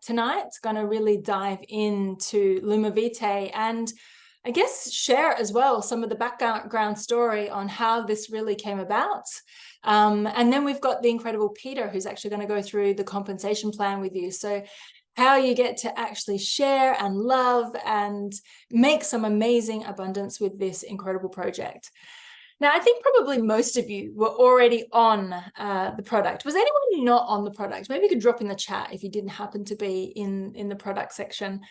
tonight's going to really dive into LumiVitae and I guess share as well some of the background story on how this really came about. And then we've got the incredible Peter, who's actually going to go through the compensation plan with you. So how you get to actually share and love and make some amazing abundance with this incredible project. Now, I think probably most of you were already on the product. Was anyone not on the product? Maybe you could drop in the chat if you didn't happen to be in the product section.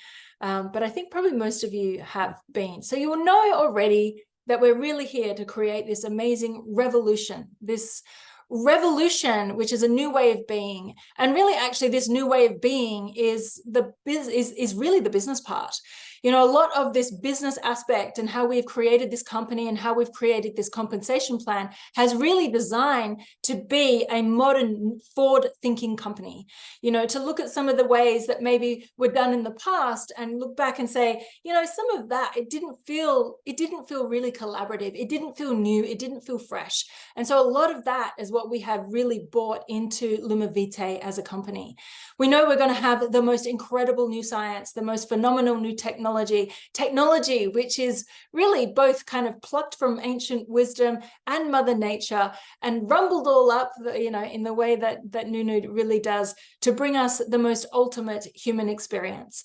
But I think probably most of you have been. So you will know already that we're really here to create this amazing revolution, which is a new way of being. And really, actually, this new way of being is really the business part. You know, a lot of this business aspect and how we've created this company and how we've created this compensation plan has really designed to be a modern forward-thinking company. You know, to look at some of the ways that maybe were done in the past and look back and say, you know, some of that, it didn't feel really collaborative. It didn't feel new. It didn't feel fresh. And so a lot of that is what we have really bought into LumiVitae as a company. We know we're going to have the most incredible new science, the most phenomenal new technology, which is really both kind of plucked from ancient wisdom and Mother Nature and rumbled all up, you know, in the way that Nunu really does to bring us the most ultimate human experience.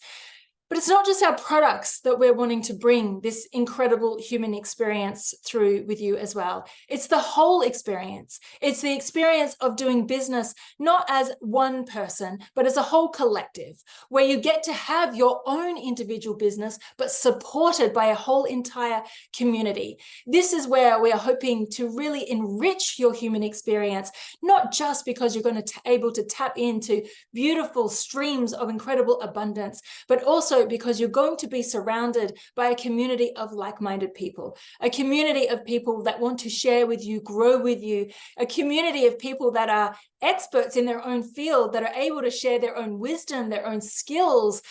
But it's not just our products that we're wanting to bring this incredible human experience through with you as well. It's the whole experience. It's the experience of doing business, not as one person, but as a whole collective, where you get to have your own individual business, but supported by a whole entire community. This is where we are hoping to really enrich your human experience, not just because you're going to be able to tap into beautiful streams of incredible abundance, but also because you're going to be surrounded by a community of like-minded people, a community of people that want to share with you, grow with you, a community of people that are experts in their own field, that are able to share their own wisdom, their own skills,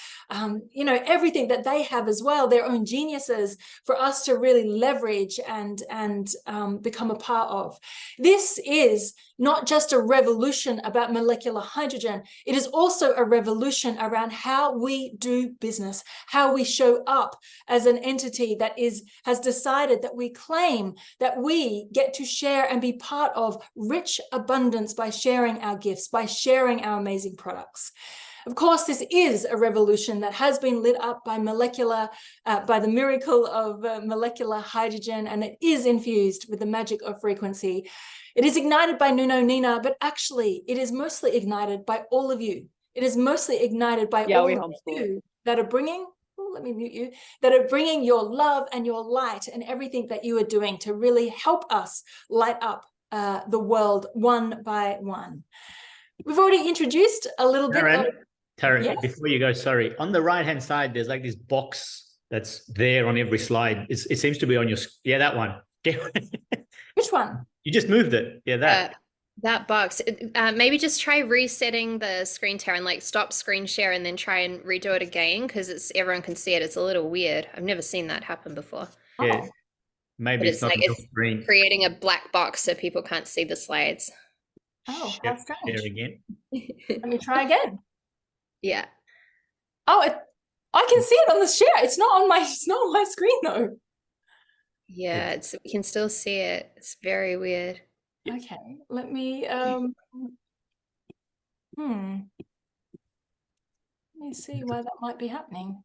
you know, everything that they have as well, their own geniuses for us to really leverage and become a part of. This is not just a revolution about molecular hydrogen. It is also a revolution around how we do business, how we show up as an entity that has decided that we claim that we get to share and be part of rich abundance by sharing our gifts, by sharing our amazing products. Of course, this is a revolution that has been lit up by by the miracle of molecular hydrogen, and it is infused with the magic of frequency. It is ignited by Nuno Nina, but actually it is mostly ignited by all of you. It is mostly ignited by all of you that are bringing, let me mute you, that are bringing your love and your light and everything that you are doing to really help us light up the world one by one. We've already introduced a little bit of... Taryn, yes? before you go, sorry, on the right-hand side, there's like this box that's there on every slide. It seems to be on your... Yeah, that one. Which one? You just moved it. Yeah, that box. Maybe just try resetting the screen, Taryn, like stop screen share and then try and redo it again, because everyone can see it. It's a little weird. I've never seen that happen before. Yeah. Oh. Maybe it's not like it's screen. creating a black box so people can't see the slides. Oh, how strange. Share again. Let me try again. Yeah. Oh, I can see it on the share. It's not on my screen though. Yeah, we can still see it. It's very weird. Okay, let me let me see why that might be happening.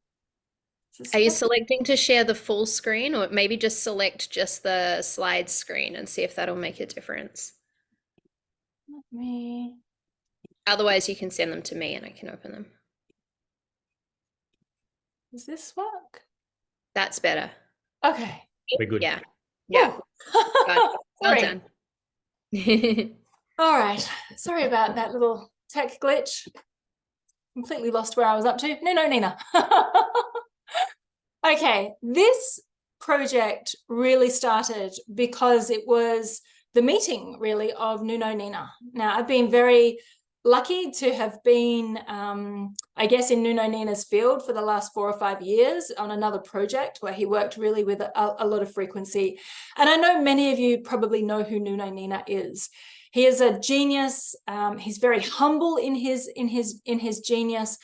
Are you selecting to share the full screen, or maybe just select just the slide screen and see if that'll make a difference? Let me... Otherwise, you can send them to me and I can open them. Does this work? That's better. Okay. We're good. Yeah. Yeah. Well done. All right. Sorry about that little tech glitch. Completely lost where I was up to. No, Nina. Okay, this project really started because it was the meeting, really, of Nuno Nina. Now, I've been very lucky to have been, I guess, in Nuno Nina's field for the last 4 or 5 years on another project where he worked really with a lot of frequency. And I know many of you probably know who Nuno Nina is. He is a genius. He's very humble in his genius.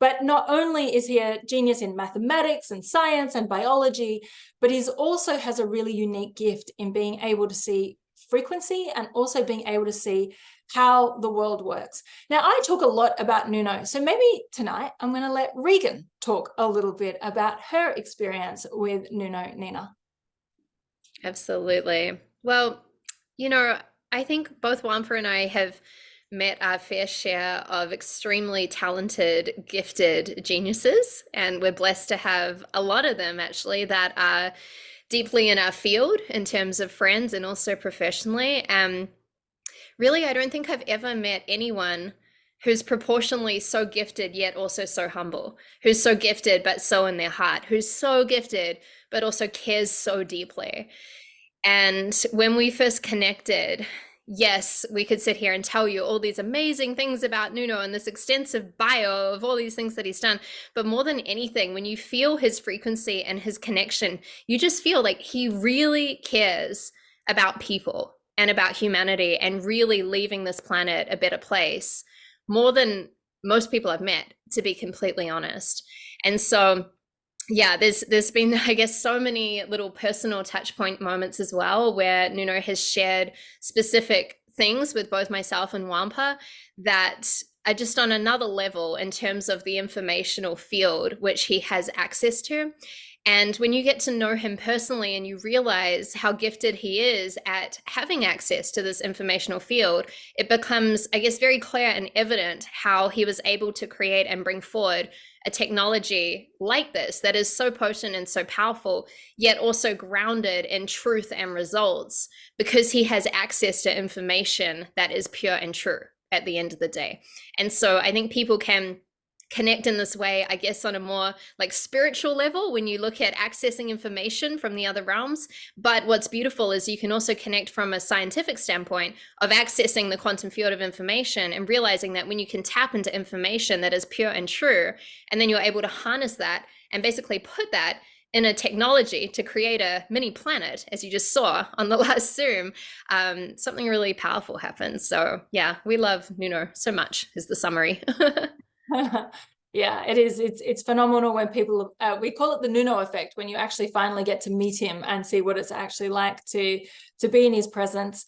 But not only is he a genius in mathematics and science and biology, but he also has a really unique gift in being able to see frequency and also being able to see how the world works. Now, I talk a lot about Nuno, so maybe tonight I'm going to let Regan talk a little bit about her experience with Nuno, Nina. Absolutely. Well, you know, I think both Wampa and I have met our fair share of extremely talented, gifted geniuses, and we're blessed to have a lot of them actually that are deeply in our field in terms of friends and also professionally. Really, I don't think I've ever met anyone who's proportionally so gifted yet also so humble, who's so gifted but so in their heart, who's so gifted but also cares so deeply. And when we first connected, yes, we could sit here and tell you all these amazing things about Nuno and this extensive bio of all these things that he's done. But more than anything, when you feel his frequency and his connection, you just feel like he really cares about people and about humanity and really leaving this planet a better place, more than most people I've met, to be completely honest. And so, yeah, there's been, I guess, so many little personal touch point moments as well, where Nuno has shared specific things with both myself and Wampa that are just on another level in terms of the informational field which he has access to. And when you get to know him personally and you realize how gifted he is at having access to this informational field, it becomes, I guess, very clear and evident how he was able to create and bring forward a technology like this that is so potent and so powerful, yet also grounded in truth and results, because he has access to information that is pure and true at the end of the day. And so I think people can connect in this way, I guess, on a more like spiritual level when you look at accessing information from the other realms. But what's beautiful is you can also connect from a scientific standpoint of accessing the quantum field of information and realizing that when you can tap into information that is pure and true, and then you're able to harness that and basically put that in a technology to create a mini planet, as you just saw on the last Zoom, something really powerful happens. So yeah, we love Nuno so much is the summary. Yeah, it is. It's phenomenal when people, we call it the Nuno effect, when you actually finally get to meet him and see what it's actually like to be in his presence.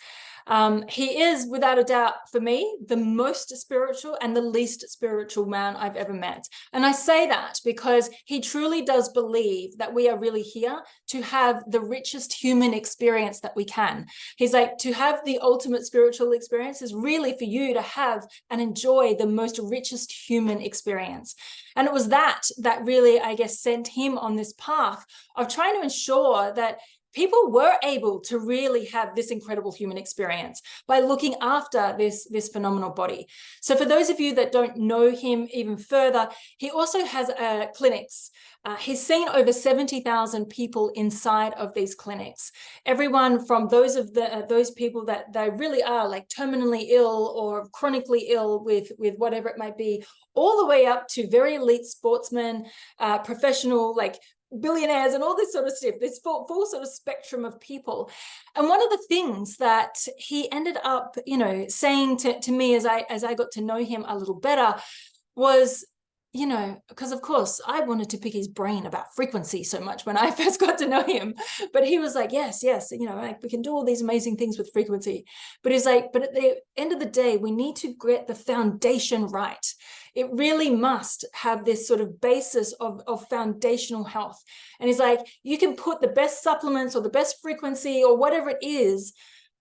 He is, without a doubt, for me, the most spiritual and the least spiritual man I've ever met. And I say that because he truly does believe that we are really here to have the richest human experience that we can. He's like, to have the ultimate spiritual experience is really for you to have and enjoy the most richest human experience. And it was that really, I guess, sent him on this path of trying to ensure that people were able to really have this incredible human experience by looking after this phenomenal body. So for those of you that don't know him even further, he also has clinics. He's seen over 70,000 people inside of these clinics. Everyone from those people that they really are like terminally ill or chronically ill with whatever it might be, all the way up to very elite sportsmen, professional, like billionaires and all this sort of stuff, this full sort of spectrum of people. And one of the things that he ended up, saying to me as I got to know him a little better was, because of course I wanted to pick his brain about frequency so much when I first got to know him, but he was like, yes, like we can do all these amazing things with frequency. But he's like, but at the end of the day, we need to get the foundation right. It really must have this sort of basis of foundational health. And he's like, you can put the best supplements or the best frequency or whatever it is,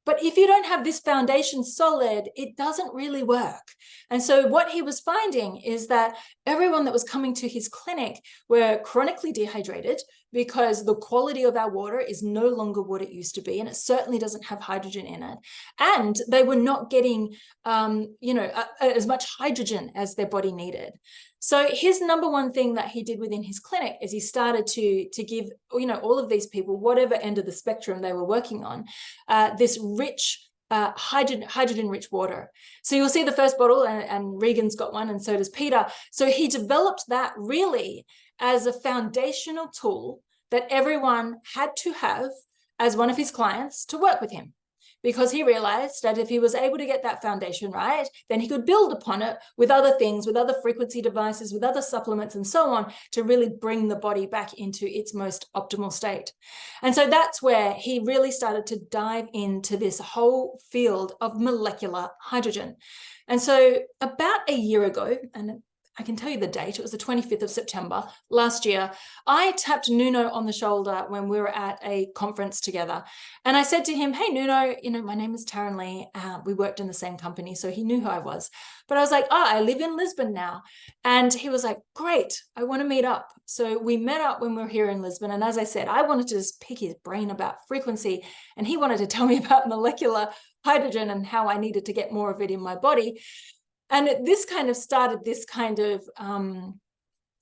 but if you don't have this foundation solid, it doesn't really work. And so what he was finding is that everyone that was coming to his clinic were chronically dehydrated because the quality of our water is no longer what it used to be, and it certainly doesn't have hydrogen in it. And they were not getting, as much hydrogen as their body needed. So his number one thing that he did within his clinic is he started to give, all of these people, whatever end of the spectrum they were working on, this rich hydrogen-rich water. So you'll see the first bottle, and Regan's got one, and so does Peter. So he developed that really as a foundational tool that everyone had to have as one of his clients to work with him. because he realized that if he was able to get that foundation right, then he could build upon it with other things, with other frequency devices, with other supplements and so on, to really bring the body back into its most optimal state. And so that's where he really started to dive into this whole field of molecular hydrogen. And so about a year ago, and I can tell you the date, it was the 25th of September last year, I tapped Nuno on the shoulder when we were at a conference together. And I said to him, hey, Nuno, my name is Taryn Lee. We worked in the same company, so he knew who I was. But I was like, I live in Lisbon now. And he was like, great, I want to meet up. So we met up when we were here in Lisbon. And as I said, I wanted to just pick his brain about frequency. And he wanted to tell me about molecular hydrogen and how I needed to get more of it in my body. And this kind of started this kind of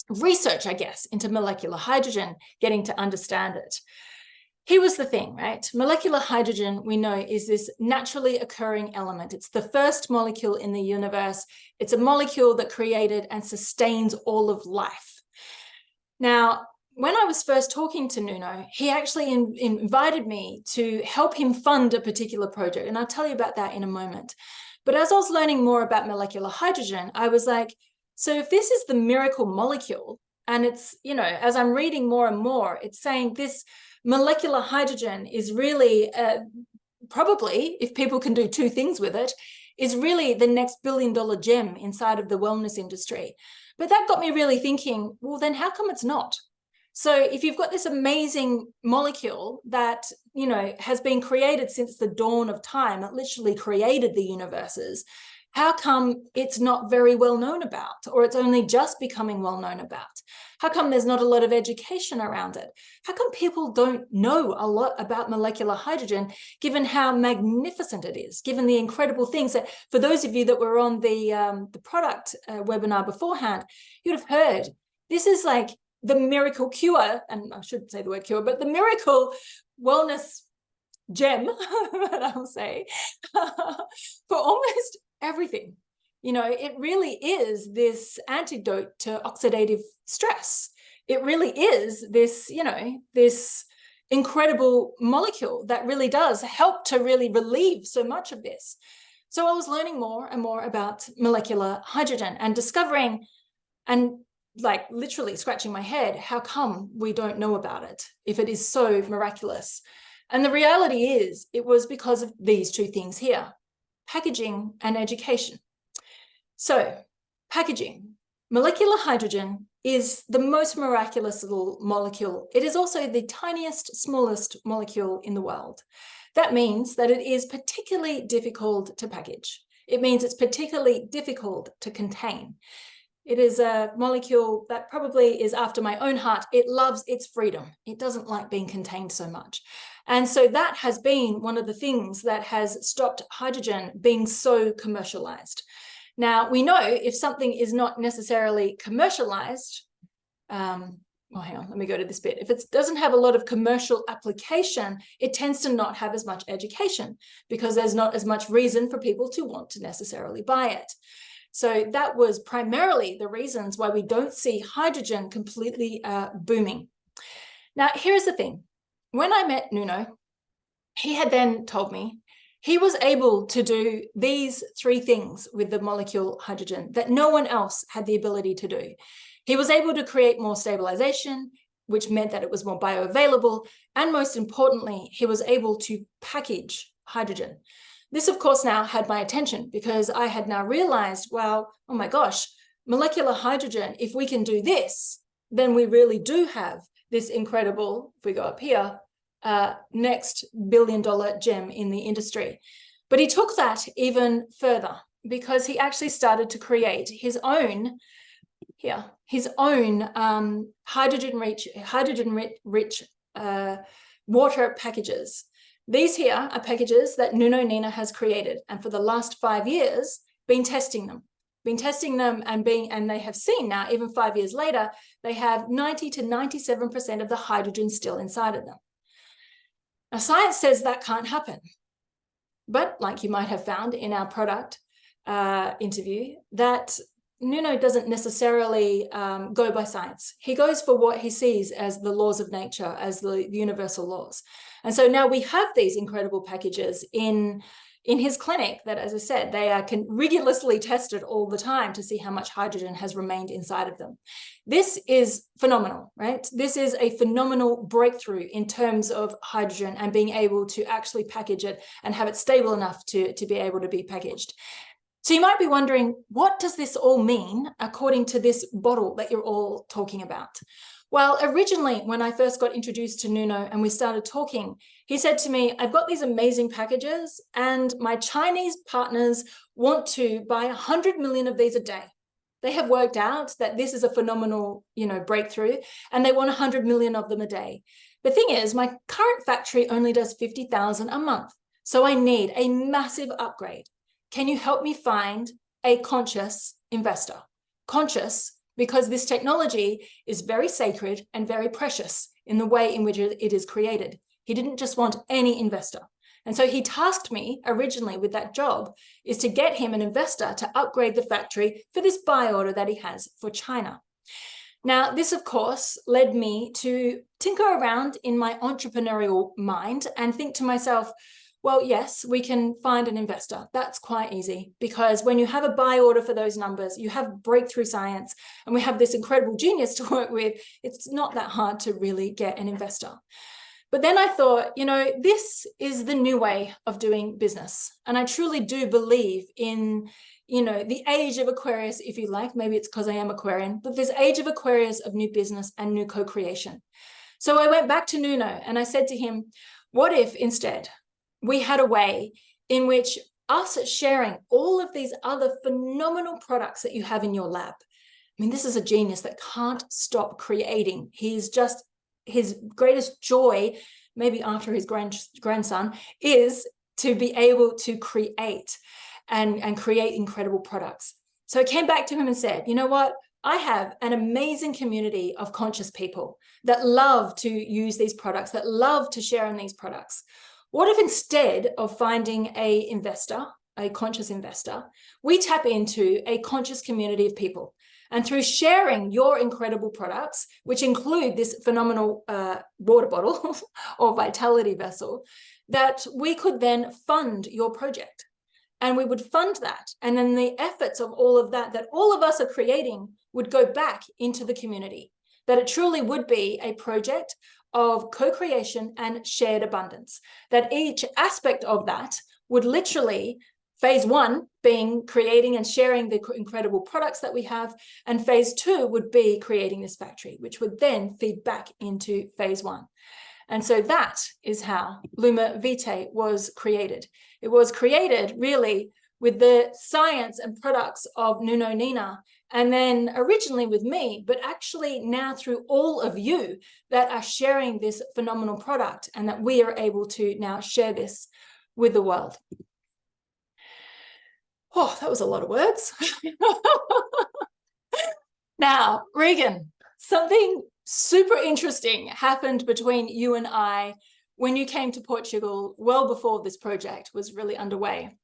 research, I guess, into molecular hydrogen, getting to understand it. Here was the thing, right? Molecular hydrogen, we know, is this naturally occurring element. It's the first molecule in the universe. It's a molecule that created and sustains all of life. Now, when I was first talking to Nuno, he actually invited me to help him fund a particular project. And I'll tell you about that in a moment. But as I was learning more about molecular hydrogen, I was like, so if this is the miracle molecule, and it's, as I'm reading more and more, it's saying this molecular hydrogen is really probably, if people can do two things with it, is really the next billion-dollar gem inside of the wellness industry. But that got me really thinking, well, then how come it's not? So if you've got this amazing molecule that, has been created since the dawn of time, it literally created the universes, how come it's not very well known about, or it's only just becoming well known about? How come there's not a lot of education around it? How come people don't know a lot about molecular hydrogen, given how magnificent it is, given the incredible things that, for those of you that were on the product webinar beforehand, you'd have heard, this is like the miracle cure, and I shouldn't say the word cure, but the miracle wellness gem, that I'll say, for almost everything. It really is this antidote to oxidative stress. It really is this, this incredible molecule that really does help to really relieve so much of this. So I was learning more and more about molecular hydrogen and discovering, and like literally scratching my head, how come we don't know about it if it is so miraculous? And the reality is, it was because of these two things here: packaging and education. So packaging, molecular hydrogen is the most miraculous little molecule. It is also the tiniest, smallest molecule in the world. That means that it is particularly difficult to package. It means it's particularly difficult to contain. It is a molecule that probably is after my own heart. It loves its freedom. It doesn't like being contained so much. And so that has been one of the things that has stopped hydrogen being so commercialized. Now, we know if something is not necessarily commercialized, well, hang on, let me go to this bit. If it doesn't have a lot of commercial application, it tends to not have as much education, because there's not as much reason for people to want to necessarily buy it. So that was primarily the reasons why we don't see hydrogen completely booming. Now, here's the thing. When I met Nuno, he had then told me he was able to do these three things with the molecule hydrogen that no one else had the ability to do. He was able to create more stabilization, which meant that it was more bioavailable. And most importantly, he was able to package hydrogen. This, of course, now had my attention, because I had now realized, well, oh my gosh, molecular hydrogen, if we can do this, then we really do have this incredible, if we go up here, next billion-dollar gem in the industry. But he took that even further, because he actually started to create his own, hydrogen-rich water packages. These here are packages that Nuno Nina has created, and for the last 5 years, been testing them, and they have seen now, even 5 years later, they have 90 to 97% of the hydrogen still inside of them. Now, science says that can't happen. But like you might have found in our product interview, that Nuno doesn't necessarily go by science. He goes for what he sees as the laws of nature, as the universal laws. And so now we have these incredible packages in his clinic that, as I said, they are rigorously tested all the time to see how much hydrogen has remained inside of them. This is phenomenal, right? This is a phenomenal breakthrough in terms of hydrogen and being able to actually package it and have it stable enough to be able to be packaged. So you might be wondering, what does this all mean according to this bottle that you're all talking about? Well, originally, when I first got introduced to Nuno and we started talking, he said to me, I've got these amazing packages and my Chinese partners want to buy 100 million of these a day. They have worked out that this is a phenomenal, breakthrough, and they want 100 million of them a day. The thing is, my current factory only does 50,000 a month. So I need a massive upgrade. Can you help me find a conscious investor? Conscious, because this technology is very sacred and very precious in the way in which it is created. He didn't just want any investor. And so he tasked me originally with that job, is to get him an investor to upgrade the factory for this buy order that he has for China. Now, this, of course, led me to tinker around in my entrepreneurial mind and think to myself, well, yes, we can find an investor. That's quite easy, because when you have a buy order for those numbers, you have breakthrough science, and we have this incredible genius to work with. It's not that hard to really get an investor. But then I thought, this is the new way of doing business. And I truly do believe in, the age of Aquarius, if you like. Maybe it's because I am Aquarian, but this age of Aquarius of new business and new co-creation. So I went back to Nuno and I said to him, what if instead we had a way in which us sharing all of these other phenomenal products that you have in your lab. I mean, this is a genius that can't stop creating. He's just, his greatest joy, maybe after his grandson, is to be able to create and create incredible products. So I came back to him and said, you know what? I have an amazing community of conscious people that love to use these products, that love to share in these products. What if instead of finding an investor, a conscious investor, we tap into a conscious community of people? And through sharing your incredible products, which include this phenomenal water bottle or vitality vessel, that we could then fund your project. And we would fund that. And then the efforts of all of that all of us are creating would go back into the community. That it truly would be a project of co-creation and shared abundance, that each aspect of that would literally, phase one being creating and sharing the incredible products that we have, and phase two would be creating this factory, which would then feed back into phase one. And so that is how LumiVitae was created. It was created really with the science and products of Nuno Nina, and then originally with me, but actually now through all of you that are sharing this phenomenal product, and that we are able to now share this with the world. Oh, that was a lot of words. Now, Regan, something super interesting happened between you and I when you came to Portugal well before this project was really underway.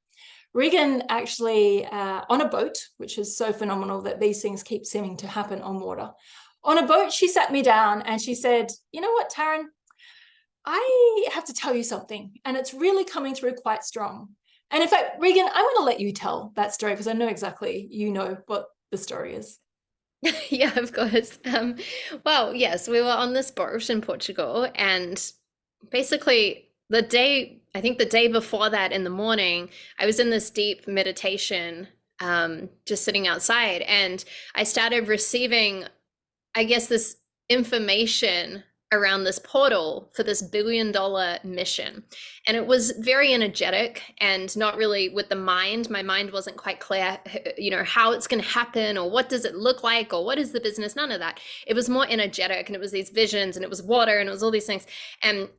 Regan actually, on a boat, which is so phenomenal that these things keep seeming to happen on water. On a boat, she sat me down and she said, you know what, Taryn, I have to tell you something, and it's really coming through quite strong. And in fact, Regan, I'm going to let you tell that story, because I know exactly what the story is. Yeah, of course. Well, yes, we were on this boat in Portugal, and basically I think the day before that in the morning, I was in this deep meditation, just sitting outside, and I started receiving, I guess, this information around this portal for this $1 billion mission. And it was very energetic and not really with the mind. My mind wasn't quite clear, how it's going to happen, or what does it look like, or what is the business, none of that. It was more energetic, and it was these visions, and it was water, and it was all these things. And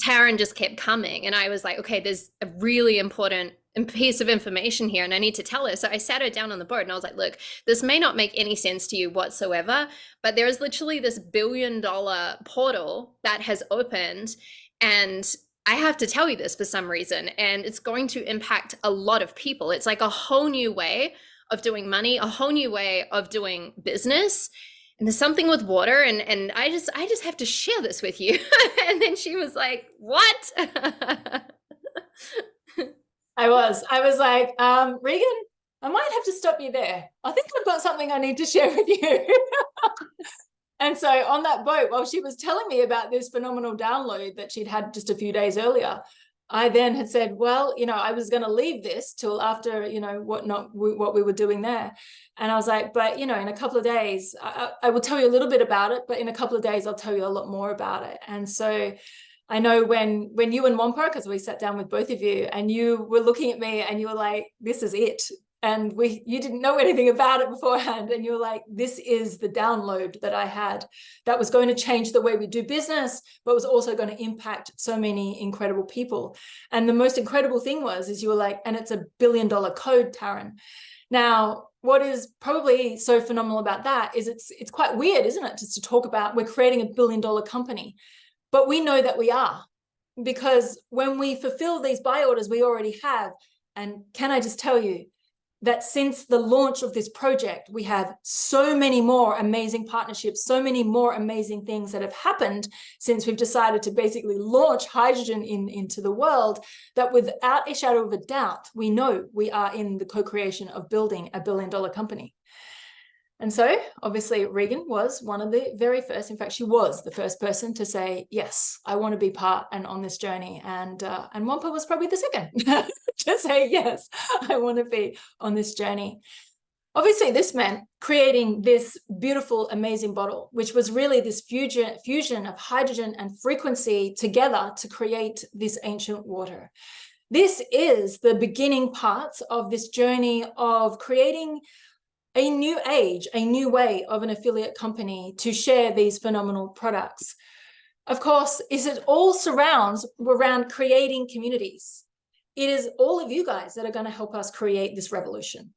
Taryn just kept coming, and I was like, okay, there's a really important piece of information here, and I need to tell her. So I sat her down on the board, and I was like, look, this may not make any sense to you whatsoever, but there is literally this $1 billion portal that has opened, and I have to tell you this for some reason, and it's going to impact a lot of people. It's like a whole new way of doing money, a whole new way of doing business. And there's something with water, and I just have to share this with you. And then she was like, what? I was like, Regan, I might have to stop you there. I think I've got something I need to share with you. And so on that boat, while she was telling me about this phenomenal download that she'd had just a few days earlier, I then had said, well, I was going to leave this till after, what we were doing there. And I was like, but, in a couple of days, I will tell you a little bit about it, but in a couple of days, I'll tell you a lot more about it. And so I know when you and Wampa, because we sat down with both of you and you were looking at me and you were like, this is it. And you didn't know anything about it beforehand. And you were like, this is the download that I had that was going to change the way we do business, but was also going to impact so many incredible people. And the most incredible thing is you were like, and it's $1 billion code, Taryn. Now, what is probably so phenomenal about that is it's quite weird, isn't it? Just to talk about we're creating $1 billion company, but we know that we are, because when we fulfill these buy orders we already have, and can I just tell you, that since the launch of this project, we have so many more amazing partnerships, so many more amazing things that have happened since we've decided to basically launch hydrogen into the world, that without a shadow of a doubt, we know we are in the co-creation of building $1 billion company. And so obviously Regan was one of the very first, in fact, she was the first person to say, yes, I want to be part and on this journey. And Wampa was probably the second to say, yes, I want to be on this journey. Obviously, this meant creating this beautiful, amazing bottle, which was really this fusion of hydrogen and frequency together to create this ancient water. This is the beginning parts of this journey of creating a new age, a new way of an affiliate company to share these phenomenal products. Of course, it all surrounds around creating communities. It is all of you guys that are going to help us create this revolution.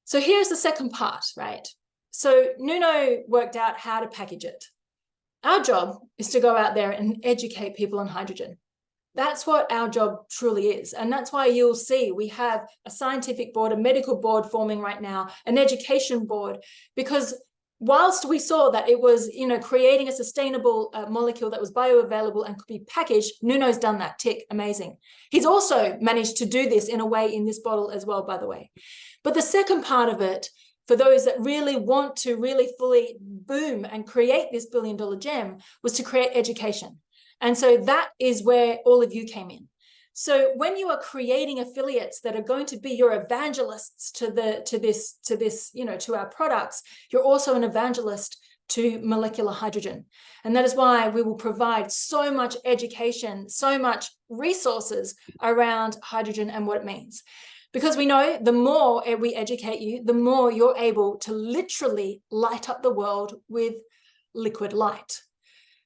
So here's the second part, right? So Nuno worked out how to package it. Our job is to go out there and educate people on hydrogen. That's what our job truly is. And that's why you'll see we have a scientific board, a medical board forming right now, an education board, because whilst we saw that it was, creating a sustainable molecule that was bioavailable and could be packaged, Nuno's done that, tick, amazing. He's also managed to do this in a way in this bottle as well, by the way. But the second part of it, for those that really want to really fully boom and create this $1 billion gem, was to create education. And so that is where all of you came in. So when you are creating affiliates that are going to be your evangelists to our products, you're also an evangelist to molecular hydrogen. And that is why we will provide so much education, so much resources around hydrogen and what it means. Because we know the more we educate you, the more you're able to literally light up the world with liquid light.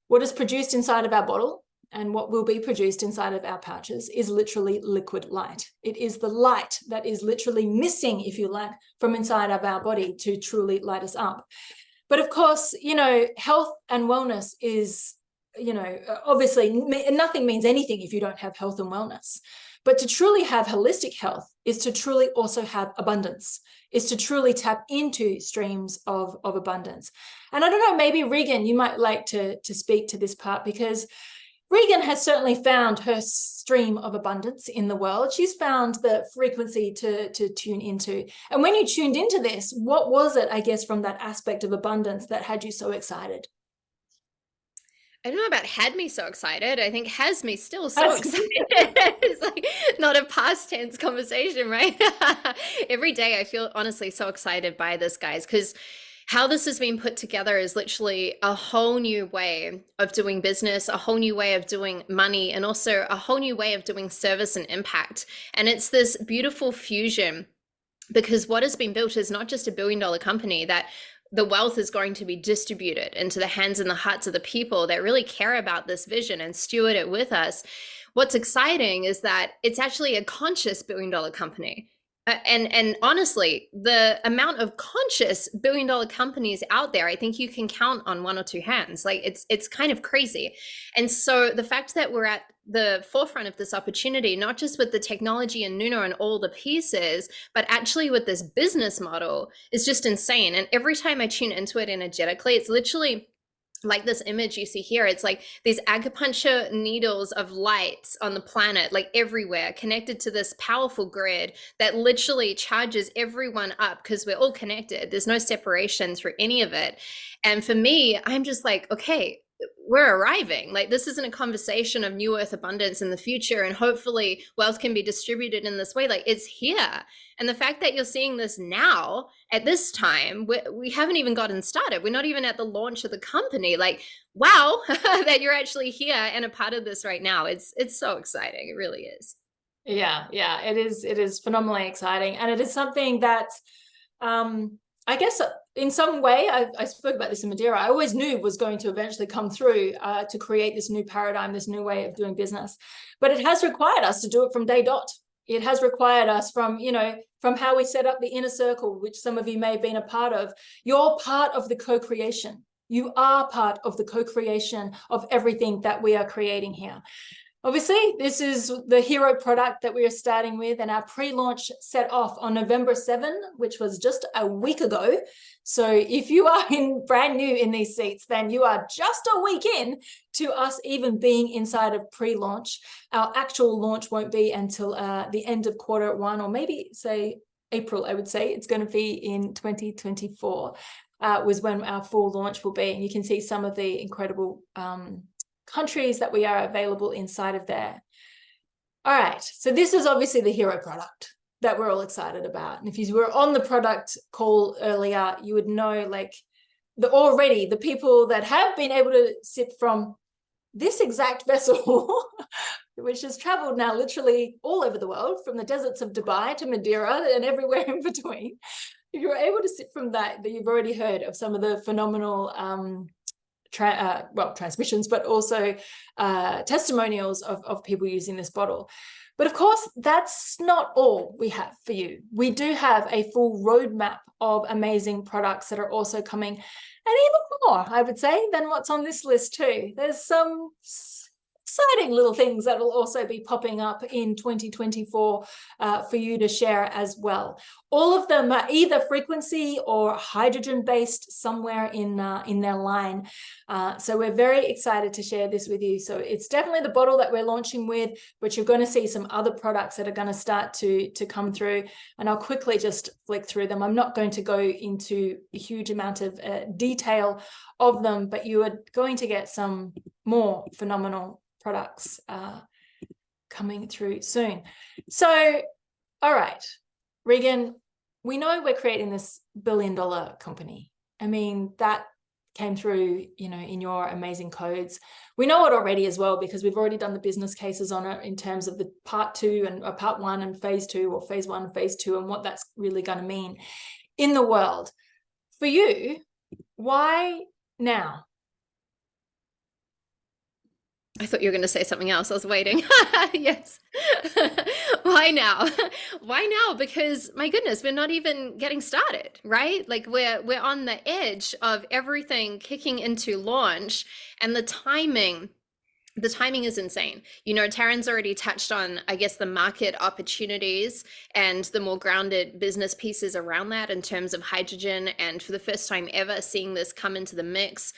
What is produced inside of our bottle and what will be produced inside of our pouches is literally liquid light. It is the light that is literally missing, if you like, from inside of our body to truly light us up. But of course, health and wellness is, obviously nothing means anything if you don't have health and wellness. But to truly have holistic health is to truly also have abundance, is to truly tap into streams of abundance. And I don't know, maybe Regan, you might like to speak to this part, because Regan has certainly found her stream of abundance in the world. She's found the frequency to tune into. And when you tuned into this, what was it, I guess, from that aspect of abundance that had you so excited? I don't know about had me so excited. I think has me still so excited. It's like not a past tense conversation, right? Every day I feel honestly so excited by this, guys, because how this has been put together is literally a whole new way of doing business, a whole new way of doing money, and also a whole new way of doing service and impact. And it's this beautiful fusion, because what has been built is not just $1 billion company, that the wealth is going to be distributed into the hands and the hearts of the people that really care about this vision and steward it with us. What's exciting is that it's actually a conscious $1 billion company. And honestly, the amount of conscious billion-dollar companies out there, I think you can count on one or two hands. Like it's kind of crazy. And so the fact that we're at the forefront of this opportunity, not just with the technology and Nuno and all the pieces, but actually with this business model, is just insane. And every time I tune into it energetically, it's literally like this image you see here. It's like these acupuncture needles of light on the planet, like everywhere, connected to this powerful grid that literally charges everyone up because we're all connected. There's no separation through any of it. And for me, I'm just like, okay, we're arriving. Like, this isn't a conversation of new earth abundance in the future and hopefully wealth can be distributed in this way. Like, it's here. And the fact that you're seeing this now at this time, we haven't even gotten started. We're not even at the launch of the company. Like, wow, that you're actually here and a part of this right now. It's so exciting. It really is. Yeah, it is phenomenally exciting. And it is something that, I guess in some way, I spoke about this in Madeira, I always knew was going to eventually come through to create this new paradigm, this new way of doing business. But it has required us to do it from day dot. It has required us from how we set up the inner circle, which some of you may have been a part of. You're part of the co-creation. You are part of the co-creation of everything that we are creating here. Obviously, this is the hero product that we are starting with, and our pre-launch set off on November 7, which was just a week ago. So if you are brand new in these seats, then you are just a week in to us even being inside of pre-launch. Our actual launch won't be until the end of Q1, or maybe say April, I would say. It's going to be in 2024 was when our full launch will be. And you can see some of the incredible countries that we are available inside of there. All right, so this is obviously the hero product that we're all excited about. And if you were on the product call earlier, you would know, like, already the people that have been able to sip from this exact vessel, which has traveled now literally all over the world, from the deserts of Dubai to Madeira and everywhere in between. If you're able to sip from that you've already heard of some of the phenomenal transmissions, but also testimonials of people using this bottle. But of course, that's not all we have for you. We do have a full roadmap of amazing products that are also coming, and even more, I would say, than what's on this list too. There's some exciting little things that will also be popping up in 2024 for you to share as well. All of them are either frequency or hydrogen based somewhere in their line. So we're very excited to share this with you. So it's definitely the bottle that we're launching with, but you're going to see some other products that are going to start to come through. And I'll quickly just flick through them. I'm not going to go into a huge amount of detail of them, but you are going to get some more phenomenal products coming through soon. So, all right, Regan, we know we're creating this billion-dollar company. I mean, that came through, in your amazing codes. We know it already as well, because we've already done the business cases on it in terms of the part 2 and part 1 and phase 2, or phase 1 and phase 2, and what that's really going to mean in the world. For you, why now? I thought you were going to say something else. I was waiting. Yes. Why now? Why now? Because my goodness, we're not even getting started, right? Like we're on the edge of everything kicking into launch, and the timing is insane. Taryn's already touched on, I guess, the market opportunities and the more grounded business pieces around that in terms of hydrogen, and for the first time ever seeing this come into the mix.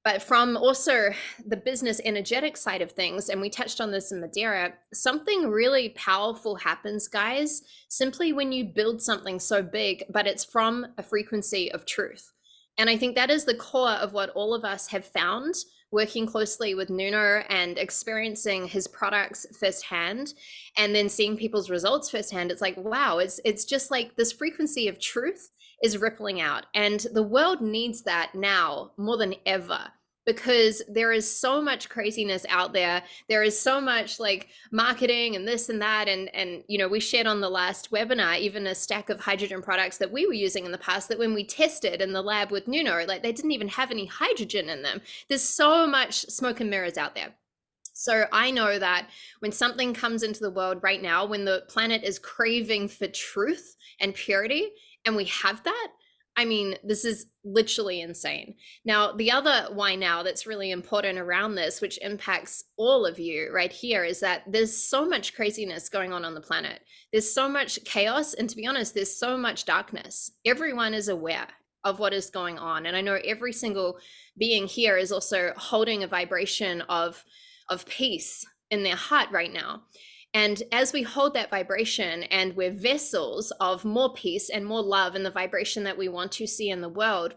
But from also the business energetic side of things, and we touched on this in Madeira, something really powerful happens, guys, simply when you build something so big, but it's from a frequency of truth. And I think that is the core of what all of us have found working closely with Nuno and experiencing his products firsthand, and then seeing people's results firsthand. It's like, wow, it's just like this frequency of truth is rippling out, and the world needs that now more than ever, because there is so much craziness out there. There is so much like marketing and this and that, and we shared on the last webinar even a stack of hydrogen products that we were using in the past that when we tested in the lab with Nuno, like they didn't even have any hydrogen in them. There's so much smoke and mirrors out there. So I know that when something comes into the world right now, when the planet is craving for truth and purity, and we have that, I mean, this is literally insane. Now, the other why now that's really important around this, which impacts all of you right here, is that there's so much craziness going on the planet. There's so much chaos. And to be honest, there's so much darkness. Everyone is aware of what is going on. And I know every single being here is also holding a vibration of peace in their heart right now. And as we hold that vibration and we're vessels of more peace and more love and the vibration that we want to see in the world,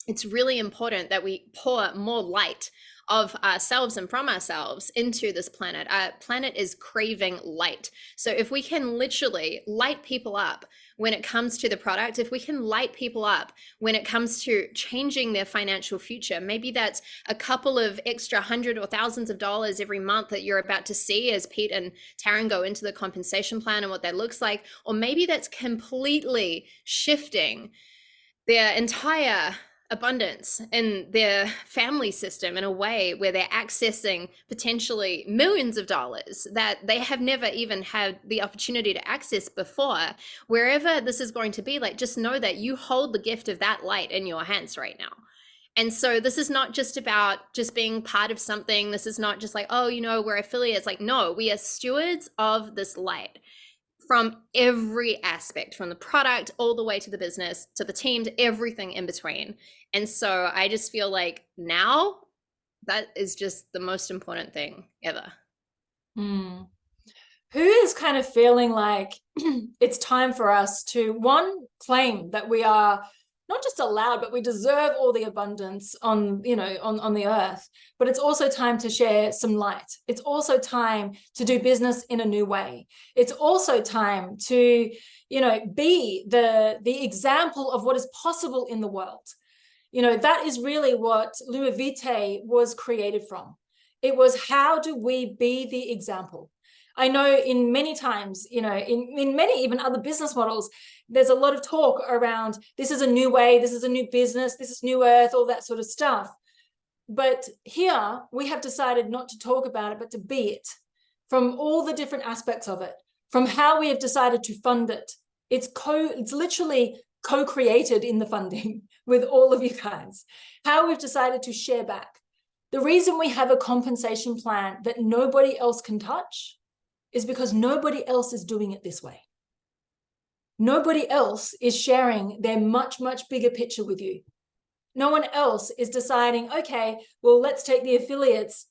it's really important that we pour more light of ourselves and from ourselves into this planet. Our planet is craving light. So if we can literally light people up when it comes to the product, if we can light people up when it comes to changing their financial future, maybe that's a couple of extra hundred or thousands of dollars every month that you're about to see as Pete and Taryn go into the compensation plan and what that looks like, or maybe that's completely shifting their entire abundance in their family system in a way where they're accessing potentially millions of dollars that they have never even had the opportunity to access before. Wherever this is going to be, like, just know that you hold the gift of that light in your hands right now. And so this is not just about just being part of something. This is not just like, oh, you know, we're affiliates. Like, no, we are stewards of this light from every aspect, from the product all the way to the business, to the team, to everything in between. And so I just feel like now that is just the most important thing ever. Who is kind of feeling like it's time for us to, one, claim that we are not just allowed, but we deserve all the abundance on, you know, on the earth, but it's also time to share some light. It's also time to do business in a new way. It's also time to, you know, be the example of what is possible in the world. You know, that is really what LumiVitae was created from. It was, how do we be the example? I know in many times, you know, in many even other business models, there's a lot of talk around, this is a new way, this is a new business, this is new earth, all that sort of stuff. But here we have decided not to talk about it, but to be it, from all the different aspects of it, from how we have decided to fund it. It's literally co-created in the funding with all of you guys, how we've decided to share back. The reason we have a compensation plan that nobody else can touch is because nobody else is doing it this way. Nobody else is sharing their much, much bigger picture with you. No one else is deciding, okay, well, let's take the affiliates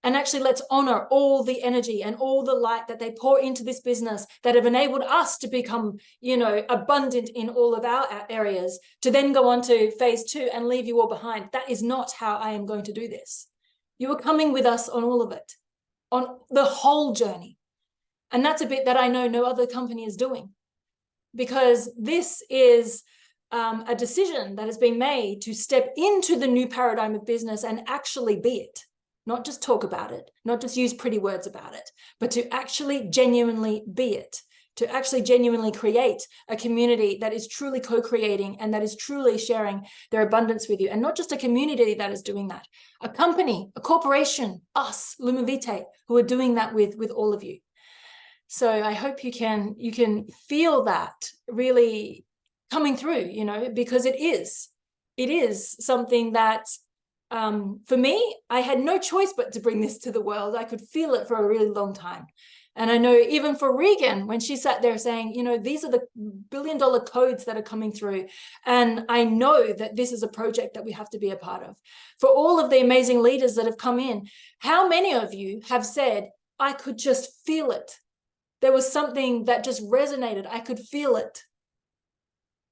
and actually let's honor all the energy and all the light that they pour into this business that have enabled us to become, you know, abundant in all of our areas, to then go on to phase 2 and leave you all behind. That is not how I am going to do this. You are coming with us on all of it, on the whole journey. And that's a bit that I know no other company is doing, because this is a decision that has been made to step into the new paradigm of business and actually be it, not just talk about it, not just use pretty words about it, but to actually genuinely be it, to actually genuinely create a community that is truly co-creating and that is truly sharing their abundance with you. And not just a community that is doing that, a company, a corporation, us, LumiVitae, who are doing that with all of you. So I hope you can feel that really coming through, you know, because it is something that, for me, I had no choice but to bring this to the world. I could feel it for a really long time. And I know even for Regan, when she sat there saying, you know, these are the billion-dollar codes that are coming through. And I know that this is a project that we have to be a part of. For all of the amazing leaders that have come in, how many of you have said, I could just feel it? There was something that just resonated. I could feel it.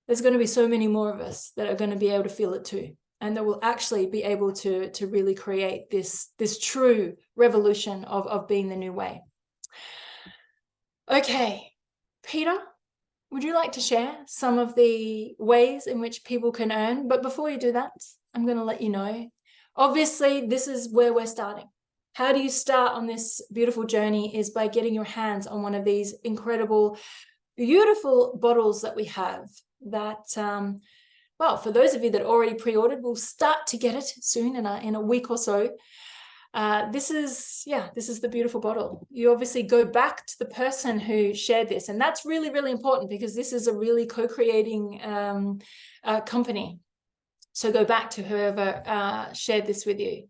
There's going to be so many more of us that are going to be able to feel it too, and that will actually be able to really create this true revolution of being the new way. Okay, Peter, would you like to share some of the ways in which people can earn? But before you do that, I'm going to let you know, obviously, this is where we're starting. How do you start on this beautiful journey is by getting your hands on one of these incredible, beautiful bottles that we have that, well, for those of you that already pre-ordered, we'll start to get it soon in a week or so. this is the beautiful bottle. You obviously go back to the person who shared this, and that's really, really important, because this is a really co-creating company. So go back to whoever shared this with you.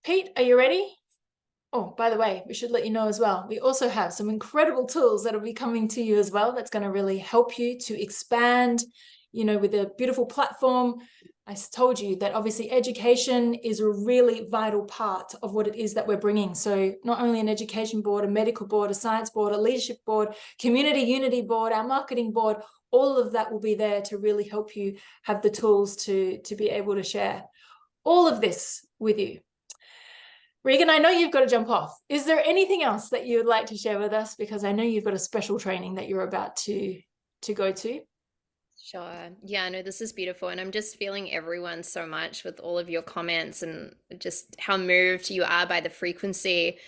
Pete, are you ready? Oh, by the way, we should let you know as well, we also have some incredible tools that will be coming to you as well. That's going to really help you to expand, you know, with a beautiful platform. I told you that obviously education is a really vital part of what it is that we're bringing. So not only an education board, a medical board, a science board, a leadership board, community unity board, our marketing board, all of that will be there to really help you have the tools to be able to share all of this with you. Regan, I know you've got to jump off. Is there anything else that you would like to share with us? Because I know you've got a special training that you're about to go to. Sure. Yeah, no, this is beautiful. And I'm just feeling everyone so much with all of your comments and just how moved you are by the frequency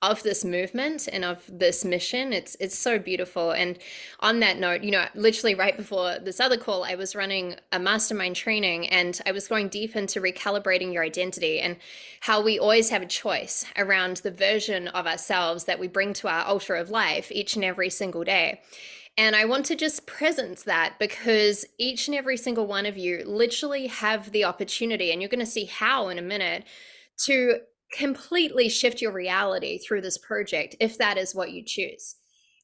of this movement and of this mission. It's so beautiful. And on that note, you know, literally right before this other call, I was running a mastermind training, and I was going deep into recalibrating your identity and how we always have a choice around the version of ourselves that we bring to our altar of life each and every single day. And I want to just presence that, because each and every single one of you literally have the opportunity, and you're going to see how in a minute, to completely shift your reality through this project, if that is what you choose.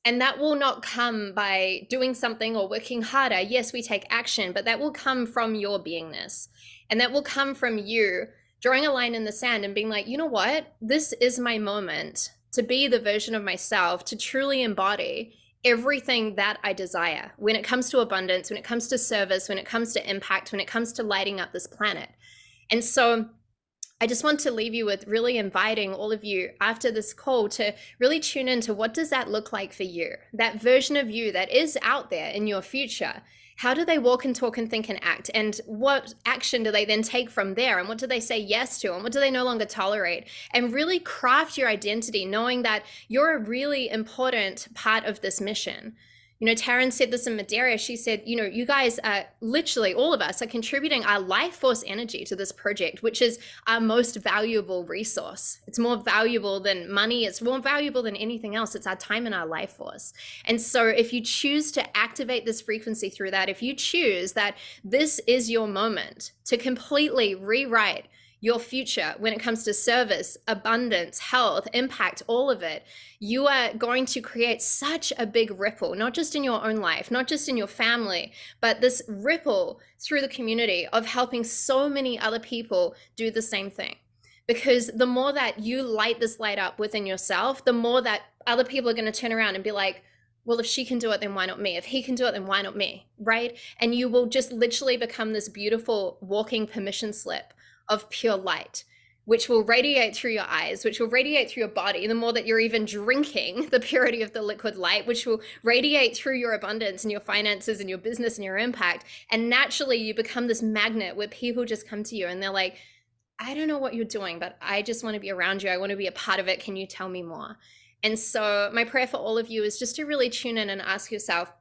And that will not come by doing something or working harder. Yes, we take action, but that will come from your beingness. And that will come from you drawing a line in the sand and being like, you know what? This is my moment to be the version of myself, to truly embody everything that I desire when it comes to abundance, when it comes to service, when it comes to impact, when it comes to lighting up this planet. And so I just want to leave you with really inviting all of you after this call to really tune into, what does that look like for you? That version of you that is out there in your future. How do they walk and talk and think and act? And what action do they then take from there? And what do they say yes to? And what do they no longer tolerate? And really craft your identity, knowing that you're a really important part of this mission. You know, Taryn said this in Madeira. She said, you know, you guys are literally, all of us are contributing our life force energy to this project, which is our most valuable resource. It's more valuable than money. It's more valuable than anything else. It's our time and our life force. And so if you choose to activate this frequency through that, if you choose that this is your moment to completely rewrite your future when it comes to service, abundance, health, impact, all of it, you are going to create such a big ripple, not just in your own life, not just in your family, but this ripple through the community of helping so many other people do the same thing. Because the more that you light this light up within yourself, the more that other people are going to turn around and be like, well, if she can do it, then why not me? If he can do it, then why not me? Right? And you will just literally become this beautiful walking permission slip of pure light, which will radiate through your eyes, which will radiate through your body, the more that you're even drinking the purity of the liquid light, which will radiate through your abundance and your finances and your business and your impact. And naturally you become this magnet where people just come to you and they're like, I don't know what you're doing, but I just want to be around you. I want to be a part of it. Can you tell me more? And so my prayer for all of you is just to really tune in and ask yourself,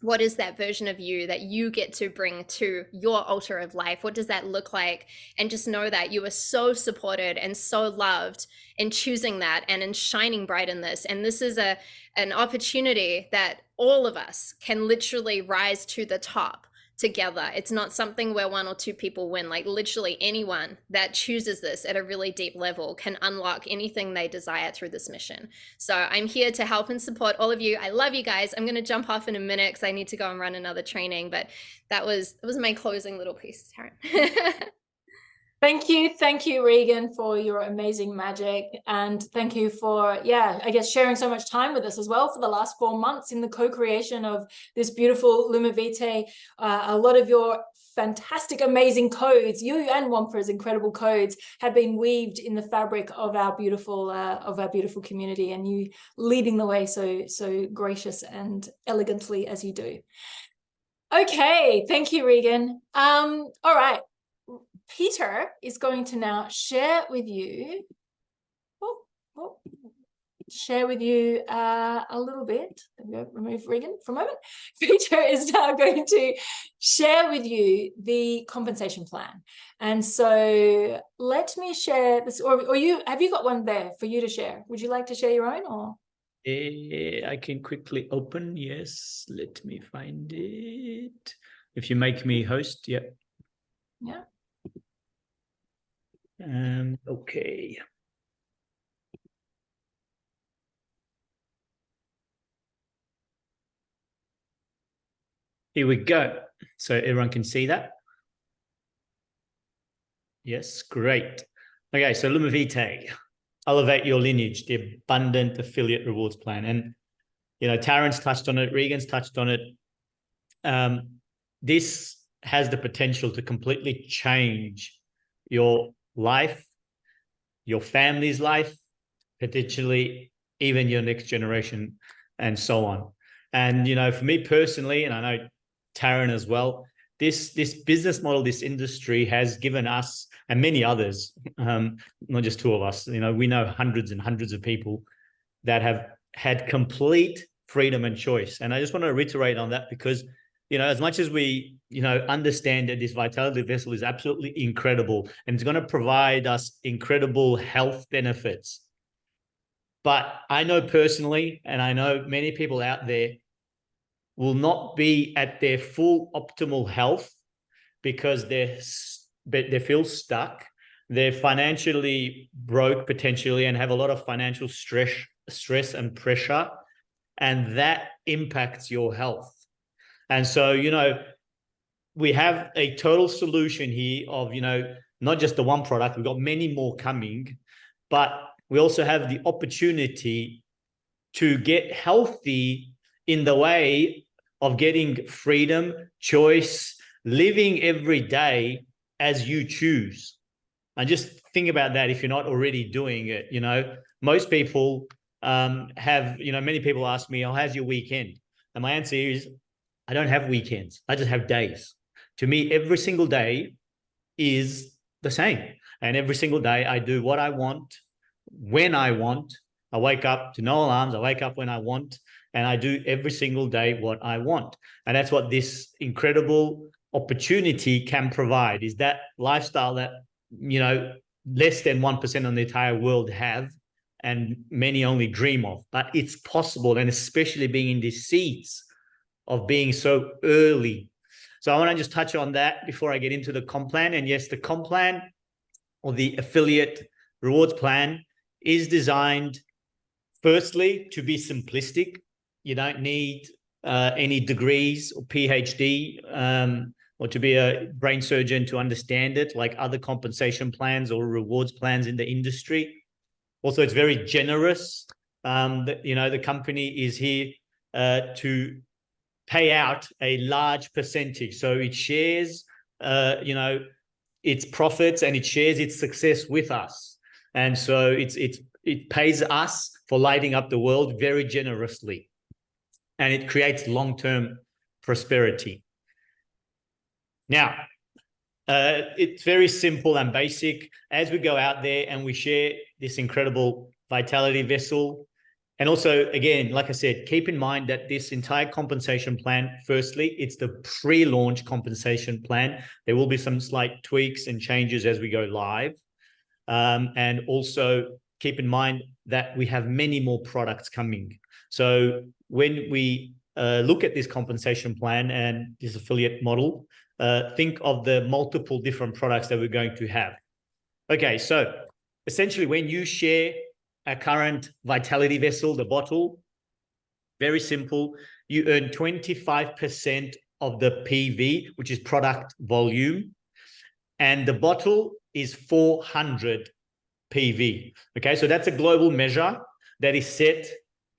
what is that version of you that you get to bring to your altar of life? What does that look like? And just know that you are so supported and so loved in choosing that and in shining bright in this. And this is an opportunity that all of us can literally rise to the top together. It's not something where one or two people win. Like literally anyone that chooses this at a really deep level can unlock anything they desire through this mission. So I'm here to help and support all of you. I love you guys. I'm going to jump off in a minute because I need to go and run another training, but that was my closing little piece, Taryn. Thank you, Regan, for your amazing magic. And thank you for, I guess, sharing so much time with us as well for the last 4 months in the co-creation of this beautiful LumiVitae. A lot of your fantastic, amazing codes, you and Wampra's incredible codes, have been weaved in the fabric of our beautiful community, and you leading the way so gracious and elegantly as you do. Okay, thank you, Regan. All right. Peter is going to now share with you. share with you a little bit. Remove Regan for a moment. Peter is now going to share with you the compensation plan. And so let me share this, or have you got one there for you to share? Would you like to share your own, or? I can quickly open. Yes, let me find it. If you make me host, yeah. Yeah. Okay. Here we go. So everyone can see that. Yes, great. Okay, so LumiVitae, elevate your lineage, the abundant affiliate rewards plan. And, you know, Taryn's touched on it, Regan's touched on it. This has the potential to completely change your life, your family's life, potentially even your next generation, and so on. And, you know, for me personally, and I know Taryn as well, this business model, this industry has given us and many others, not just two of us, you know, we know hundreds and hundreds of people that have had complete freedom and choice. And I just want to reiterate on that because, you know, as much as we, you know, understand that this vitality vessel is absolutely incredible and it's going to provide us incredible health benefits. But I know personally, and I know many people out there will not be at their full optimal health because they feel stuck. They're financially broke potentially and have a lot of financial stress and pressure, and that impacts your health. And so, you know, we have a total solution here of, you know, not just the one product, we've got many more coming, but we also have the opportunity to get healthy in the way of getting freedom, choice, living every day as you choose. And just think about that if you're not already doing it. You know, most people have, you know, many people ask me, oh, how's your weekend? And my answer is, I don't have weekends. I just have days. To me, every single day is the same. And every single day I do what I want, when I want. I wake up to no alarms. I wake up when I want. And I do every single day what I want. And that's what this incredible opportunity can provide, is that lifestyle that, you know, less than 1% on the entire world have and many only dream of. But it's possible, and especially being in these seats of being so early. So I want to just touch on that before I get into the comp plan. And yes, the comp plan or the affiliate rewards plan is designed firstly to be simplistic. You don't need any degrees or PhD or to be a brain surgeon to understand it, like other compensation plans or rewards plans in the industry. Also, it's very generous. You know, the company is here to pay out a large percentage. So it shares, you know, its profits and it shares its success with us. And so it pays us for lighting up the world very generously. And it creates long-term prosperity. Now, it's very simple and basic. As we go out there and we share this incredible vitality vessel, and also, again, like I said, keep in mind that this entire compensation plan, firstly, it's the pre-launch compensation plan. There will be some slight tweaks and changes as we go live. And also keep in mind that we have many more products coming. So when we look at this compensation plan and this affiliate model, think of the multiple different products that we're going to have. Okay, so essentially when you share a current vitality vessel, the bottle, very simple, you earn 25% of the PV, which is product volume, and the bottle is 400 PV. Okay, so that's a global measure that is set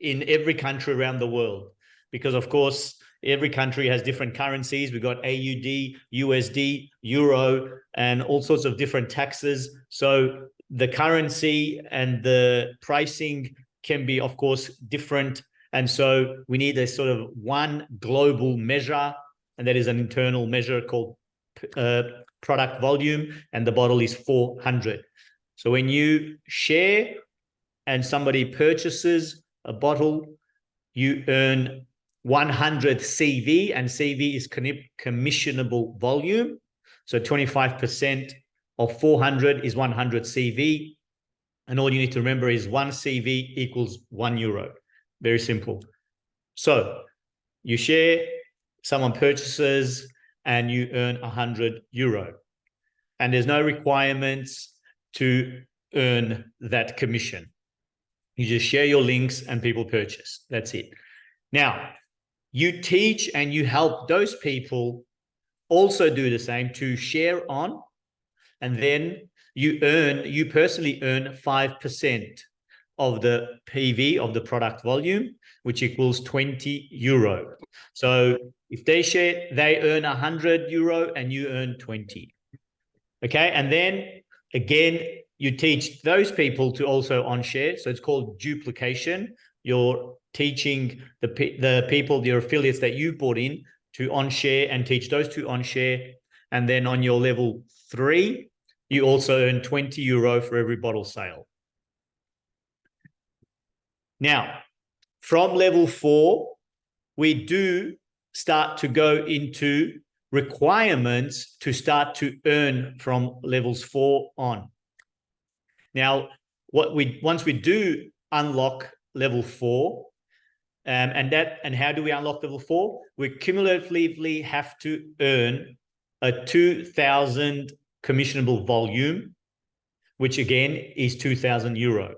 in every country around the world, because of course every country has different currencies. We've got AUD, USD, Euro, and all sorts of different taxes. So the currency and the pricing can be, of course, different. And so we need a sort of one global measure, and that is an internal measure called product volume, and the bottle is 400. So when you share and somebody purchases a bottle, you earn 100 CV, and CV is commissionable volume. So 25% of 400 is 100 CV. And all you need to remember is 1 CV equals €1. Very simple. So you share, someone purchases, and you earn €100. And there's no requirements to earn that commission. You just share your links and people purchase. That's it. Now, you teach and you help those people also do the same to share on, and then you personally earn 5% of the PV, of the product volume, which equals €20. So if they share, they earn €100 and you earn 20. Okay, and then again, you teach those people to also on share. So it's called duplication. You're teaching the people, your affiliates that you brought in, to on share and teach those to on share. And then on your level 3, you also earn €20 for every bottle sale. Now, from level 4, we do start to go into requirements to start to earn from levels 4 on. Now, once we do unlock level 4, and how do we unlock level 4? We cumulatively have to earn a 2,000 commissionable volume, which again is €2,000.